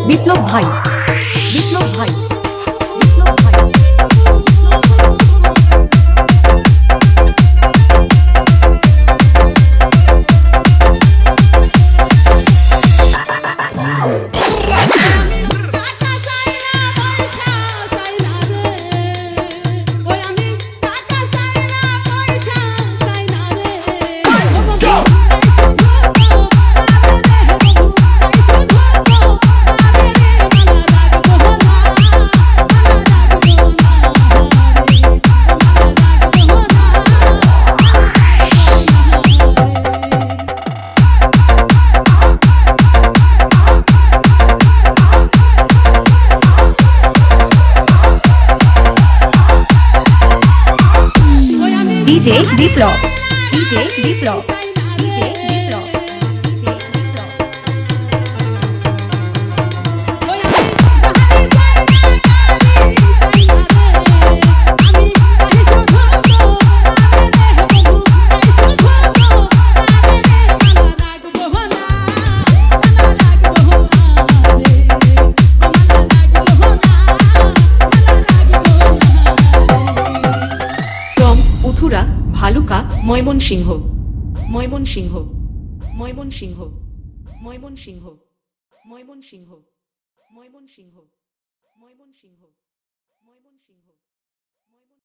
বিপ্লব ভাই, বিপ্লব ভাই, বিপ্লব ভাই। DJ বিপ্লব, DJ বিপ্লব, DJ বিপ্লব, DJ বিপ্লব। উথুরা, ভালুকা, ময়মনসিংহ, ময়মনসিংহ, ময়মনসিংহ, ময়মনসিংহ, ময়মনসিংহ, ময়মনসিংহ, ময়মনসিংহ, ময়মনসিংহ।